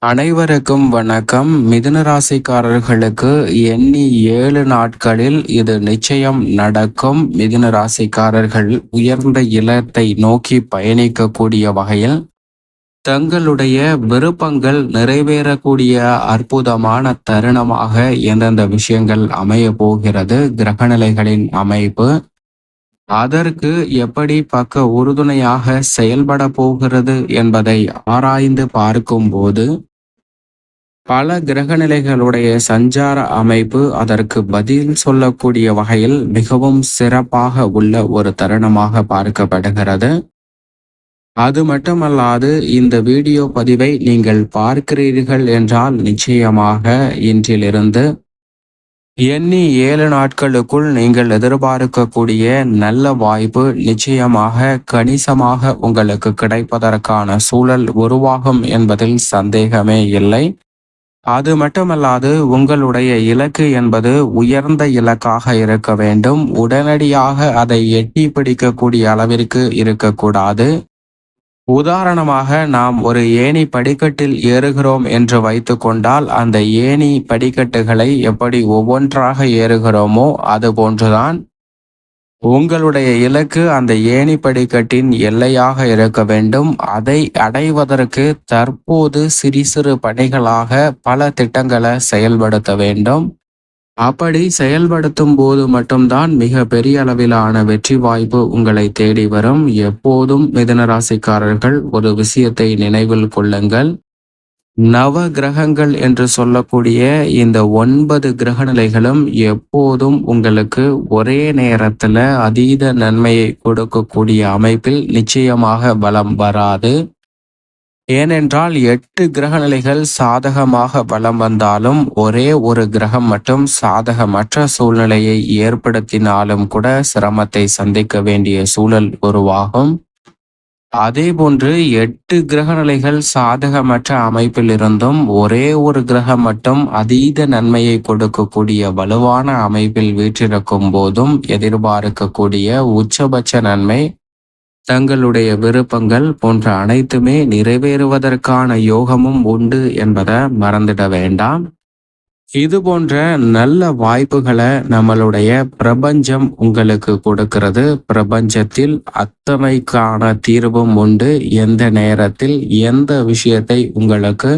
அனைவருக்கும் வணக்கம். மிதுன ராசிக்காரர்களுக்கு எண்ணி 7 நாட்களில் இது நிச்சயம் நடக்கும். மிதுன ராசிக்காரர்கள் உயர்ந்த இலக்கை நோக்கி பயணிக்கக்கூடிய வகையில் தங்களுடைய விருப்பங்கள் நிறைவேறக்கூடிய அற்புதமான தருணமாக எந்தெந்த விஷயங்கள் அமைய போகிறது, கிரகநிலைகளின் அமைப்பு அதற்கு எப்படி பக்க உறுதுணையாக செயல்பட போகிறது என்பதை ஆராய்ந்து பார்க்கும்போது பல கிரகநிலைகளுடைய சஞ்சார அமைப்பு அதற்கு பதில் சொல்லக்கூடிய வகையில் மிகவும் சிறப்பாக உள்ள ஒரு தருணமாக பார்க்கப்படுகிறது. அது மட்டுமல்லாது இந்த வீடியோ பதிவை நீங்கள் பார்க்கிறீர்கள் என்றால் நிச்சயமாக இன்றிலிருந்து எண்ணி 7 நாட்களுக்குள் நீங்கள் எதிர்பார்க்கக்கூடிய நல்ல வாய்ப்பு நிச்சயமாக கணிசமாக உங்களுக்கு கிடைப்பதற்கான சூழல் உருவாகும் என்பதில் சந்தேகமே இல்லை. அது மட்டுமல்லாது உங்களுடைய இலக்கு என்பது உயர்ந்த இலக்காக இருக்க வேண்டும். உடனடியாக அதை எட்டி பிடிக்கக்கூடிய அளவிற்கு இருக்கக்கூடாது. உதாரணமாக நாம் ஒரு ஏணி படிக்கட்டில் ஏறுகிறோம் என்று வைத்து கொண்டால் அந்த ஏணி படிக்கட்டுகளை எப்படி ஒவ்வொன்றாக ஏறுகிறோமோ அது போன்றுதான் உங்களுடைய இலக்கு அந்த ஏணி படிக்கட்டின் எல்லையாக இருக்க வேண்டும். அதை அடைவதற்கு தற்போது சிறு சிறு பணிகளாக பல திட்டங்களை செயல்படுத்த வேண்டும். அப்படி செயல்படுத்தும் போது மட்டும்தான் மிக பெரிய அளவிலான வெற்றி வாய்ப்பு உங்களை தேடி வரும். எப்போதும் மிதுன ராசிக்காரர்கள் ஒரு விஷயத்தை நினைவில் கொள்ளுங்கள். நவ கிரகங்கள் என்று சொல்லக்கூடிய இந்த 9 கிரகநிலைகளும் எப்போதும் உங்களுக்கு ஒரே நேரத்துல அதீத நன்மையை கொடுக்கக்கூடிய அமைப்பில் நிச்சயமாக பலம் வராது. ஏனென்றால் 8 கிரகநிலைகள் சாதகமாக பலம் வந்தாலும் ஒரே ஒரு கிரகம் மட்டும் சாதகமற்ற சூழ்நிலையை ஏற்படுத்தினாலும் கூட சிரமத்தை சந்திக்க வேண்டிய சூழல் உருவாகும். அதேபோன்று 8 கிரகநிலைகள் சாதகமற்ற அமைப்பில் இருந்தும் ஒரே ஒரு கிரகம் மட்டும் அதீத நன்மையை கொடுக்கக்கூடிய வலுவான அமைப்பில் வீற்றிருக்கும் போதும் எதிர்பார்க்கக்கூடிய உச்சபட்ச நன்மை, தங்களுடைய விருப்பங்கள் போன்ற அனைத்துமே நிறைவேறுவதற்கான யோகமும் உண்டு என்பதை மறந்துட வேண்டாம். இது போன்ற நல்ல வாய்ப்புகளை நம்மளுடைய பிரபஞ்சம் உங்களுக்கு கொடுக்கிறது. பிரபஞ்சத்தில் அத்தனைக்கான தீர்வும் உண்டு. எந்த நேரத்தில் எந்த விஷயத்தை உங்களுக்கு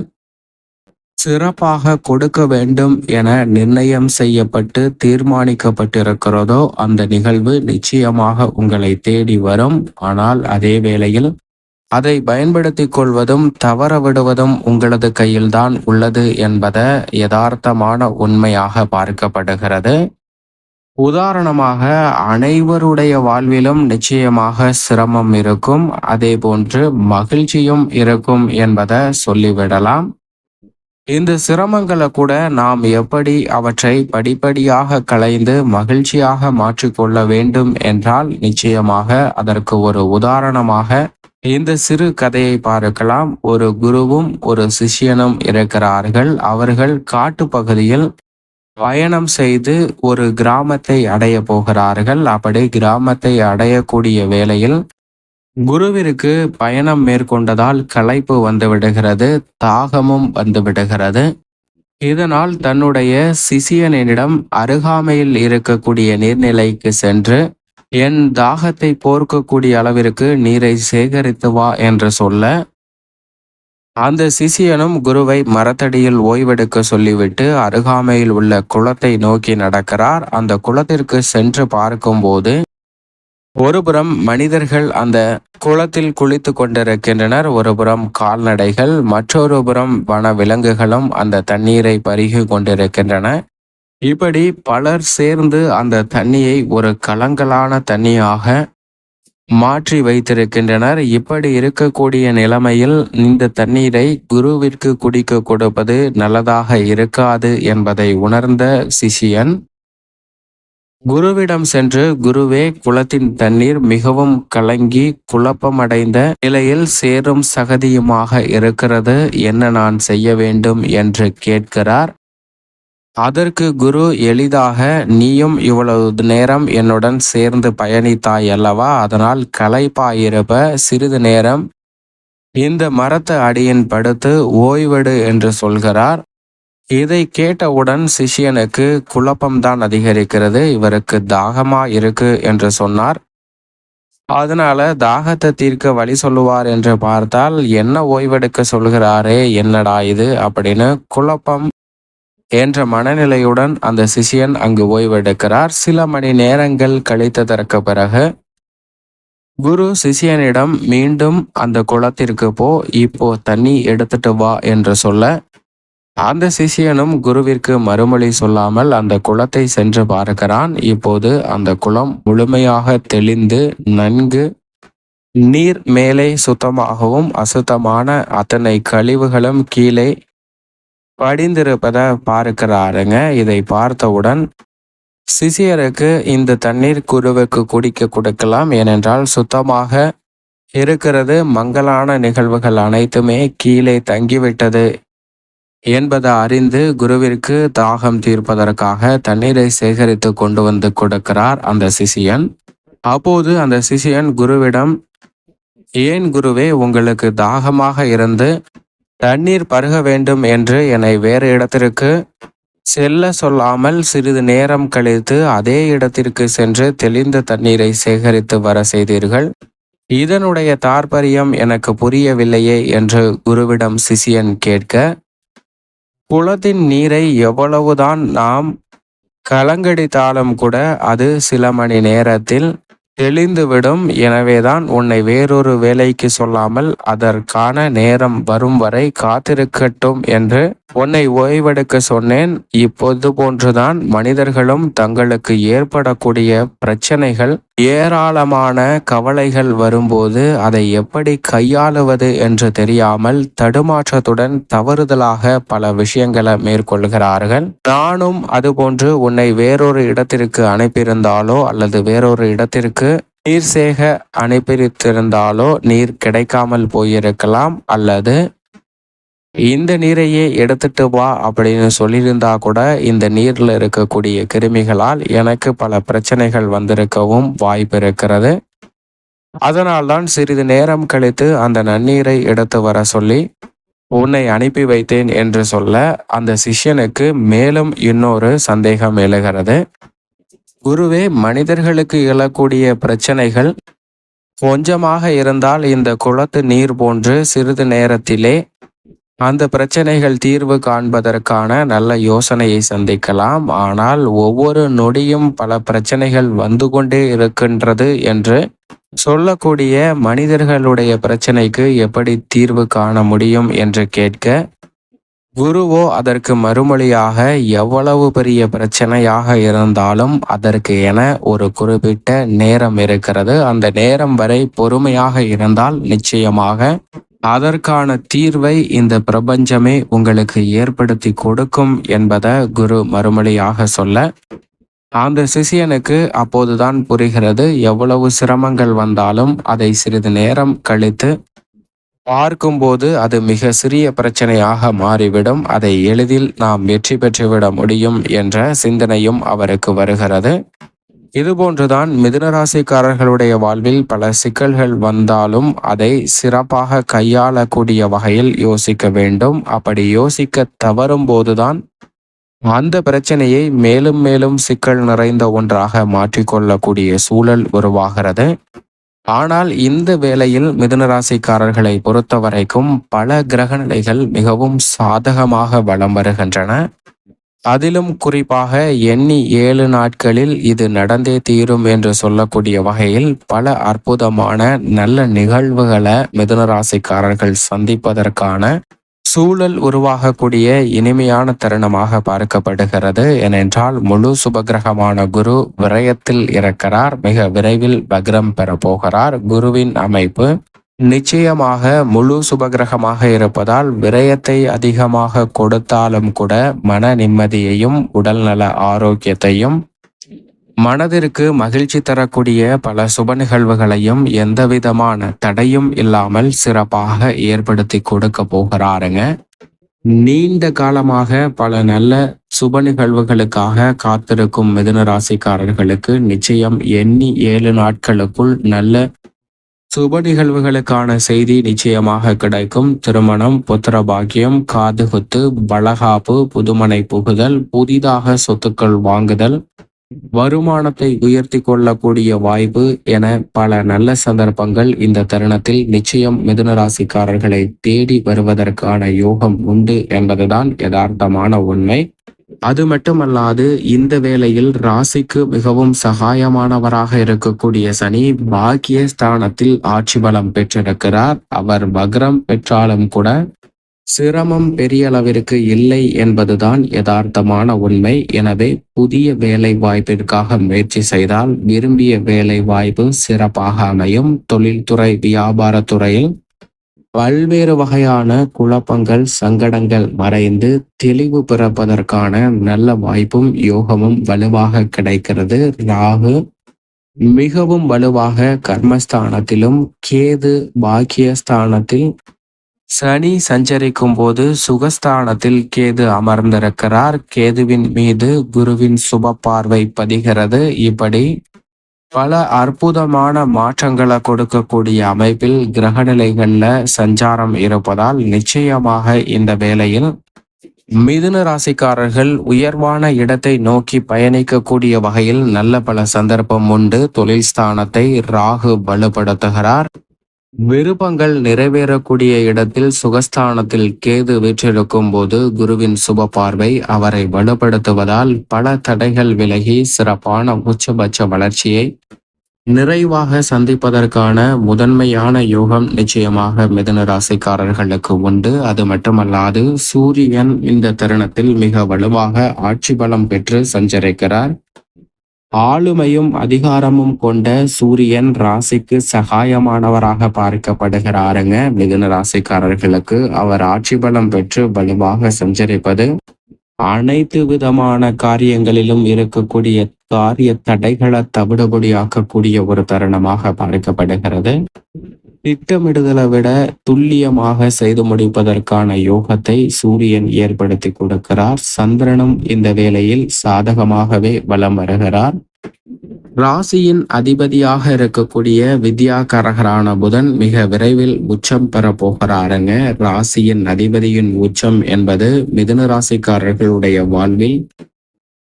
சிறப்பாக கொடுக்க வேண்டும் என நிர்ணயம் செய்யப்பட்டு தீர்மானிக்கப்பட்டிருக்கிறதோ அந்த நிகழ்வு நிச்சயமாக உங்களை தேடி வரும். ஆனால் அதே வேளையில் அதை பயன்படுத்தி கொள்வதும் தவற விடுவதும் உங்களது கையில்தான் உள்ளது என்பதை யதார்த்தமான உண்மையாக பார்க்கப்படுகிறது. உதாரணமாக அனைவருடைய வாழ்விலும் நிச்சயமாக சிரமம் இருக்கும், அதே போன்று மகிழ்ச்சியும் இருக்கும் என்பதை சொல்லிவிடலாம். இந்த சிரமங்களை கூட நாம் எப்படி அவற்றை படிப்படியாக களைந்து மகிழ்ச்சியாக மாற்றிக்கொள்ள வேண்டும் என்றால் நிச்சயமாக அதற்கு ஒரு உதாரணமாக இந்த சிறு கதையை பார்க்கலாம். ஒரு குருவும் ஒரு சிஷ்யனும் இருக்கிறார்கள். அவர்கள் காட்டு பகுதியில் பயணம் செய்து ஒரு கிராமத்தை அடைய போகிறார்கள். அப்படி கிராமத்தை அடையக்கூடிய வேளையில் குருவிற்கு பயணம் மேற்கொண்டதால் களைப்பு வந்து விடுகிறது, தாகமும் வந்து விடுகிறது. இதனால் தன்னுடைய சிஷியனிடம் அருகாமையில் இருக்கக்கூடிய நீர்நிலைக்கு சென்று என் தாகத்தை போர்க்கக்கூடிய அளவிற்கு நீரை சேகரித்து வா என்று சொல்ல, அந்த சிஷியனும் குருவை மரத்தடியில் ஓய்வெடுக்க சொல்லிவிட்டு அருகாமையில் உள்ள குளத்தை நோக்கி நடக்கிறார். அந்த குளத்திற்கு சென்று பார்க்கும்போது ஒருபுறம் மனிதர்கள் அந்த குளத்தில் குளித்து கொண்டிருக்கின்றனர், ஒருபுறம் கால்நடைகள், மற்றொரு புறம் வன விலங்குகளும் அந்த தண்ணீரை பருகி கொண்டிருக்கின்றன. இப்படி பலர் சேர்ந்து அந்த தண்ணியை ஒரு கலங்கலான தண்ணியாக மாற்றி வைத்திருக்கின்றனர். இப்படி இருக்கக்கூடிய நிலைமையில் இந்த தண்ணீரை குருவிற்கு குடிக்க கொடுப்பது நல்லதாக இருக்காது என்பதை உணர்ந்த சிஷியன் குருவிடம் சென்று, குருவே, குளத்தின் தண்ணீர் மிகவும் கலங்கி குழப்பமடைந்த நிலையில் சேரும் சகதியுமாக இருக்கிறது, என்ன நான் செய்ய வேண்டும் என்று கேட்கிறார். அதற்கு குரு எளிதாக, நீயும் இவ்வளவு நேரம் என்னுடன் சேர்ந்து பயணித்தாய் அல்லவா, அதனால் களைப்பாயிருப்ப சிறிது நேரம் இந்த மரத்து அடியின் படுத்து ஓய்வெடு என்று சொல்கிறார். இதை கேட்டவுடன் சிஷ்யனுக்கு குழப்பம்தான் அதிகரிக்கிறது. இவருக்கு தாகமா இருக்கு என்று சொன்னார். அதனால தாகத்தை தீர்க்க வழி சொல்லுவார் என்று பார்த்தால் என்ன ஓய்வெடுக்க சொல்கிறாரே, என்னடா இது அப்படின்னு குழப்பம் என்ற மனநிலையுடன் அந்த சிஷ்யன் அங்கு ஓய்வெடுக்கிறார். சில மணி நேரங்கள் கழித்ததற்கு பிறகு குரு சிஷ்யனிடம் மீண்டும் அந்த குளத்திற்கு போ, இப்போ தண்ணி எடுத்துட்டு வா என்று சொல்ல, அந்த சிஷ்யனும் குருவிற்கு மறுமொழி சொல்லாமல் அந்த குளத்தை சென்று பார்க்கிறான். இப்போது அந்த குளம் முழுமையாக தெளிந்து நன்கு நீர் மேலே சுத்தமாகவும் அசுத்தமான அத்தனை கழிவுகளும் கீழே படிந்திருப்பதை பார்க்கிறாருங்க. இதை பார்த்தவுடன் சிஷியருக்கு இந்த தண்ணீர் குருவுக்கு குடிக்க கொடுக்கலாம், ஏனென்றால் சுத்தமாக இருக்கிறது, மங்கலான நிகழ்வுகள் அனைத்துமே கீழே தங்கிவிட்டது என்பதை அறிந்து குருவிற்கு தாகம் தீர்ப்பதற்காக தண்ணீரை சேகரித்து கொண்டு வந்து கொடுக்கிறார் அந்த சிஷியன். அப்போது அந்த சிஷியன் குருவிடம், ஏன் குருவே உங்களுக்கு தாகமாக இருந்து தண்ணீர் பருக வேண்டும் என்று என்னை வேறு இடத்திற்கு செல்ல சொல்லாமல் சிறிது நேரம் கழித்து அதே இடத்திற்கு சென்று தெளிந்த தண்ணீரை சேகரித்து வர செய்தீர்கள். இதனுடைய தாற்பயம் எனக்கு புரியவில்லையே என்று குருவிடம் சிஷியன் கேட்க, குளத்தின் நீரை எவ்வளவுதான் நாம் கலங்கடித்தாலும் கூட அது சில மணி நேரத்தில் தெளிந்துவிடும். எனவேதான் உன்னை வேறொரு வேலைக்கு சொல்லாமல் அதற்கான நேரம் வரும் வரை காத்திருக்கட்டும் என்று உன்னை ஓய்வெடுக்க சொன்னேன். இப்போது போன்றுதான் மனிதர்களும் தங்களுக்கு ஏற்படக்கூடிய பிரச்சனைகள், ஏராளமான கவலைகள் வரும்போது அதை எப்படி கையாளுவது என்று தெரியாமல் தடுமாற்றத்துடன் தவறுதலாக பல விஷயங்களை மேற்கொள்கிறார்கள். நானும் அதுபோன்று உன்னை வேறொரு இடத்திற்கு அனுப்பியிருந்தாலோ அல்லது வேறொரு இடத்திற்கு நீர் சேக அனுப்பியிருந்தாலோ நீர் கிடைக்காமல் போயிருக்கலாம், அல்லது இந்த நீரையே எடுத்துட்டு வா அப்படின்னு சொல்லியிருந்தா கூட இந்த நீர்ல இருக்கக்கூடிய கிருமிகளால் எனக்கு பல பிரச்சனைகள் வந்திருக்கவும் வாய்ப்பு இருக்கிறது. அதனால்தான் சிறிது நேரம் கழித்து அந்த நன்னீரை எடுத்து வர சொல்லி உன்னை அனுப்பி வைத்தேன் என்று சொல்ல, அந்த சிஷ்யனுக்கு மேலும் இன்னொரு சந்தேகம் எழுகிறது. குருவே, மனிதர்களுக்கு எழக்கூடிய பிரச்சனைகள் கொஞ்சமாக இருந்தால் இந்த குளத்து நீர் போன்று சிறிது நேரத்திலே அந்த பிரச்சனைகள் தீர்வு காண்பதற்கான நல்ல யோசனையை சந்திக்கலாம். ஆனால் ஒவ்வொரு நொடியும் பல பிரச்சனைகள் வந்து கொண்டே இருக்கின்றது என்று சொல்லக்கூடிய மனிதர்களுடைய பிரச்சனைக்கு எப்படி தீர்வு காண முடியும் என்று கேட்க, குருவோ அதற்கு மறுமொழியாக, எவ்வளவு பெரிய பிரச்சனையாக இருந்தாலும் அதற்கு என ஒரு குறிப்பிட்ட நேரம் இருக்கிறது. அந்த நேரம் வரை பொறுமையாக இருந்தால் நிச்சயமாக அதற்கான தீர்வை இந்த பிரபஞ்சமே உங்களுக்கு ஏற்படுத்தி கொடுக்கும் என்பதை குரு மறுமொழியாக சொல்ல, அந்த சிஷியனுக்கு அப்போதுதான் புரிகிறது, எவ்வளவு சிரமங்கள் வந்தாலும் அதை சிறிது நேரம் கழித்து பார்க்கும்போது அது மிக சிறிய பிரச்சனையாக மாறிவிடும், அதை எளிதில் நாம் வெற்றி பெற்றுவிட முடியும் என்ற சிந்தனையும் அவருக்கு வருகிறது. இதுபோன்றுதான் மிதுனராசிக்காரர்களுடைய வாழ்வில் பல சிக்கல்கள் வந்தாலும் அதை சிறப்பாக கையாளக்கூடிய வகையில் யோசிக்க வேண்டும். அப்படி யோசிக்க தவறும் போதுதான் அந்த பிரச்சனையை மேலும் மேலும் சிக்கல் நிறைந்த ஒன்றாக மாற்றிக்கொள்ளக்கூடிய சூழல் உருவாகிறது. ஆனால் இந்த வேளையில் மிதுனராசிக்காரர்களை பொறுத்த வரைக்கும் பல கிரகநிலைகள் மிகவும் சாதகமாக வலம் வருகின்றன. அதிலும் குறிப்பாக எண்ணி 7 நாட்களில் இது நடந்தே தீரும் என்று சொல்லக்கூடிய வகையில் பல அற்புதமான நல்ல நிகழ்வுகளை மிதுனராசிக்காரர்கள் சந்திப்பதற்கான சூழல் உருவாகக்கூடிய இனிமையான தருணமாக பார்க்கப்படுகிறது. ஏனென்றால் முழு சுபகிரகமான குரு விரயத்தில் இருக்கிறார். மிக விரைவில் வக்ரம் பெற போகிறார். குருவின் அமைப்பு நிச்சயமாக முழு சுபகிரகமாக இருப்பதால் விரயத்தை அதிகமாக கொடுத்தாலும் கூட மன நிம்மதியையும் உடல்நல ஆரோக்கியத்தையும் மனதிற்கு மகிழ்ச்சி தரக்கூடிய பல சுப நிகழ்வுகளையும் எந்தவிதமான தடையும் இல்லாமல் சிறப்பாக ஏற்படுத்தி கொடுக்க போகிறாருங்க. நீண்ட காலமாக பல நல்ல சுப நிகழ்வுகளுக்காக காத்திருக்கும் மிதுன ராசிக்காரர்களுக்கு நிச்சயம் எண்ணி 7 நாட்களுக்குள் நல்ல சுப நிகழ்வுகளுக்கான செய்தி நிச்சயமாக கிடைக்கும். திருமணம், புத்திர பாக்கியம், காதுகுத்து, வளகாப்பு, புதுமனை புகுதல், புதிதாக சொத்துக்கள் வாங்குதல், வருமானத்தை உயர்த்தி கொள்ளக்கூடிய வாய்ப்பு என பல நல்ல சந்தர்ப்பங்கள் இந்த தருணத்தில் நிச்சயம் மிதுன ராசிக்காரர்களை தேடி வருவதற்கான யோகம் உண்டு என்பதுதான் யதார்த்தமான உண்மை. அது மட்டுமல்லாது இந்த வேளையில் ராசிக்கு மிகவும் சகாயமானவராக இருக்கக்கூடிய சனி பாக்கிய ஸ்தானத்தில் ஆட்சி பலம் பெற்றிருக்கிறார். அவர் வக்ரம் பெற்றாலும் கூட சிரமம் பெரிய அளவிற்கு இல்லை என்பதுதான் யதார்த்தமான உண்மை. எனவே புதிய வேலை வாய்ப்பிற்காக முயற்சி செய்தால் விரும்பிய வேலை வாய்ப்பு சிறப்பாக அமையும். தொழில்துறை, வியாபாரத்துறையில் பல்வேறு வகையான குழப்பங்கள், சங்கடங்கள் மறைந்து தெளிவு பிறப்பதற்கான நல்ல வாய்ப்பும் யோகமும் வலுவாக கிடைக்கிறது. ராகு மிகவும் வலுவாக கர்மஸ்தானத்திலும், கேது பாக்கியஸ்தானத்தில், சனி சஞ்சரிக்கும் போது சுகஸ்தானத்தில் கேது அமர்ந்திருக்கிறார். கேதுவின் மீது குருவின் சுப பார்வை பதிகிறது. இப்படி பல அற்புதமான மாற்றங்களை கொடுக்கக்கூடிய அமைப்பில் கிரகநிலைகள்ல சஞ்சாரம் இருப்பதால் நிச்சயமாக இந்த வேளையில் மிதுன ராசிக்காரர்கள் உயர்வான இடத்தை நோக்கி பயணிக்கக்கூடிய வகையில் நல்ல பல சந்தர்ப்பம் உண்டு. தொழில் ஸ்தானத்தை ராகு வலுப்படுத்துகிறார். விருப்பங்கள் நிறைவேறக்கூடிய இடத்தில் சுகஸ்தானத்தில் கேது வீற்றிருக்கும் போது குருவின் சுப பார்வை அவரை வலுப்படுத்துவதால் பல தடைகள் விலகி சிறப்பான உச்சபட்ச வளர்ச்சியை நிறைவாக சந்திப்பதற்கான முதன்மையான யோகம் நிச்சயமாக மிதுன ராசிக்காரர்களுக்கு உண்டு. அது மட்டுமல்லாது சூரியன் இந்த தருணத்தில் மிக வலுவாக ஆட்சி பலம் பெற்று சஞ்சரிக்கிறார். ஆளுமையும் அதிகாரமும் கொண்ட சூரியன் ராசிக்கு சகாயமானவராக பார்க்கப்படுகிறாருங்க. மிதுன ராசிக்காரர்களுக்கு அவர் ஆட்சி பலம் பெற்று வலுவாக சஞ்சரிப்பது அனைத்து விதமான காரியங்களிலும் இருக்கக்கூடிய காரிய தடைகளை தவிடுபடியாக்கக்கூடிய ஒரு தருணமாக பார்க்கப்படுகிறது. திட்டமிடுதலை விட துல்லியமாக செய்து முடிப்பதற்கான யோகத்தை சூரியன் ஏற்படுத்தி கொடுக்கிறார். சந்திரனும் இந்த வேளையில் சாதகமாகவே வலம் வருகிறார். ராசியின் அதிபதியாக இருக்கக்கூடிய வித்யாகரகரான புதன் மிக விரைவில் உச்சம் பெற போகிறாருங்க. ராசியின் அதிபதியின் உச்சம் என்பது மிதுன ராசிக்காரர்களுடைய வாழ்வில்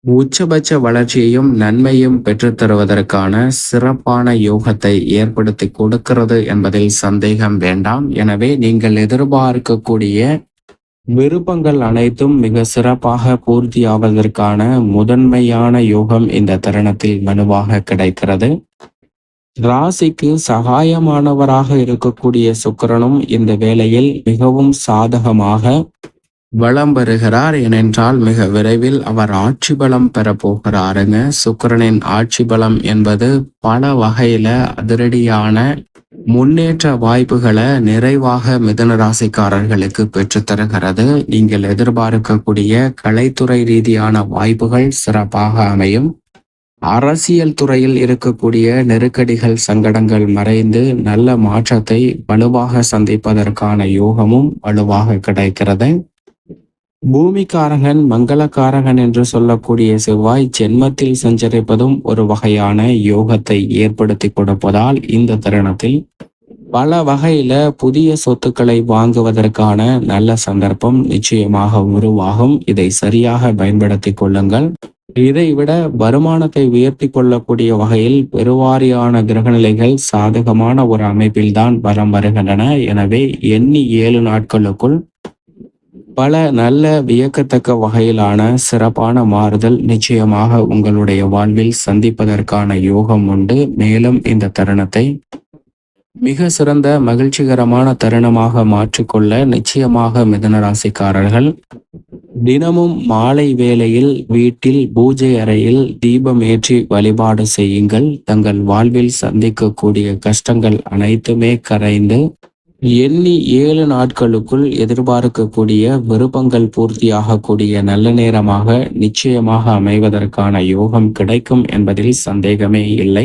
உச்சபட்ச வளர்ச்சியையும் நன்மையும் பெற்றுத்தருவதற்கான சிறப்பான யோகத்தை ஏற்படுத்தி கொடுக்கிறது என்பதில் சந்தேகம் வேண்டாம். எனவே நீங்கள் எதிர்பார்க்கக்கூடிய விருப்பங்கள் அனைத்தும் மிக சிறப்பாக பூர்த்தியாவதற்கான முதன்மையான யோகம் இந்த தருணத்தில் வலுவாக கிடைக்கிறது. ராசிக்கு சகாயமானவராக இருக்கக்கூடிய சுக்கிரனும் இந்த வேளையில் மிகவும் சாதகமாக வலம் வருகிறார். ஏனென்றால் மிக விரைவில் அவர் ஆட்சி பலம் பெற போகிறாருங்க. சுக்கிரனின் ஆட்சி பலம் என்பது பல வகையில அதிரடியான முன்னேற்ற வாய்ப்புகளை நிறைவாக மிதுன ராசிக்காரர்களுக்கு பெற்றுத்தருகிறது. நீங்கள் எதிர்பார்க்கக்கூடிய கலைத்துறை ரீதியான வாய்ப்புகள் சிறப்பாக அமையும். அரசியல் துறையில் இருக்கக்கூடிய நெருக்கடிகள், சங்கடங்கள் மறைந்து நல்ல மாற்றத்தை வலுவாக சந்திப்பதற்கான யோகமும் வலுவாக கிடைக்கிறது. பூமிக்காரகன், மங்களக்காரகன் என்று சொல்லக்கூடிய செவ்வாய் ஜென்மத்தில் சஞ்சரிப்பதும் ஒரு வகையான யோகத்தை ஏற்படுத்தி கொடுப்பதால் இந்த தருணத்தில் பல வகையில புதிய சொத்துக்களை வாங்குவதற்கான நல்ல சந்தர்ப்பம் நிச்சயமாக உருவாகும். இதை சரியாக பயன்படுத்தி கொள்ளுங்கள். இதைவிட வருமானத்தை உயர்த்தி கொள்ளக்கூடிய வகையில் பெருவாரியான கிரகநிலைகள் சாதகமான ஒரு அமைப்பில்தான் வலம் வருகின்றன. எனவே எண்ணி 7 நாட்களுக்குள் பல நல்ல வியக்கத்தக்க வகையிலான சிறப்பான மாறுதல் நிச்சயமாக உங்களுடைய வாழ்வில் சந்திப்பதற்கான யோகம் உண்டு. மேலும் இந்த தருணத்தை மிக சிறந்த மகிழ்ச்சிகரமான தருணமாக மாற்றிக்கொள்ள நிச்சயமாக மிதுன ராசிக்காரர்கள் தினமும் மாலை வேளையில் வீட்டில் பூஜை அறையில் தீபம் ஏற்றி வழிபாடு செய்யுங்கள். தங்கள் வாழ்வில் சந்திக்கக்கூடிய கஷ்டங்கள் அனைத்துமே கரைந்து எண்ணி 7 நாட்களுக்குள் எதிர்பார்க்கக்கூடிய விருப்பங்கள் பூர்த்தியாகக்கூடிய நல்ல நேரமாக நிச்சயமாக அமைவதற்கான யோகம் கிடைக்கும் என்பதில் சந்தேகமே இல்லை.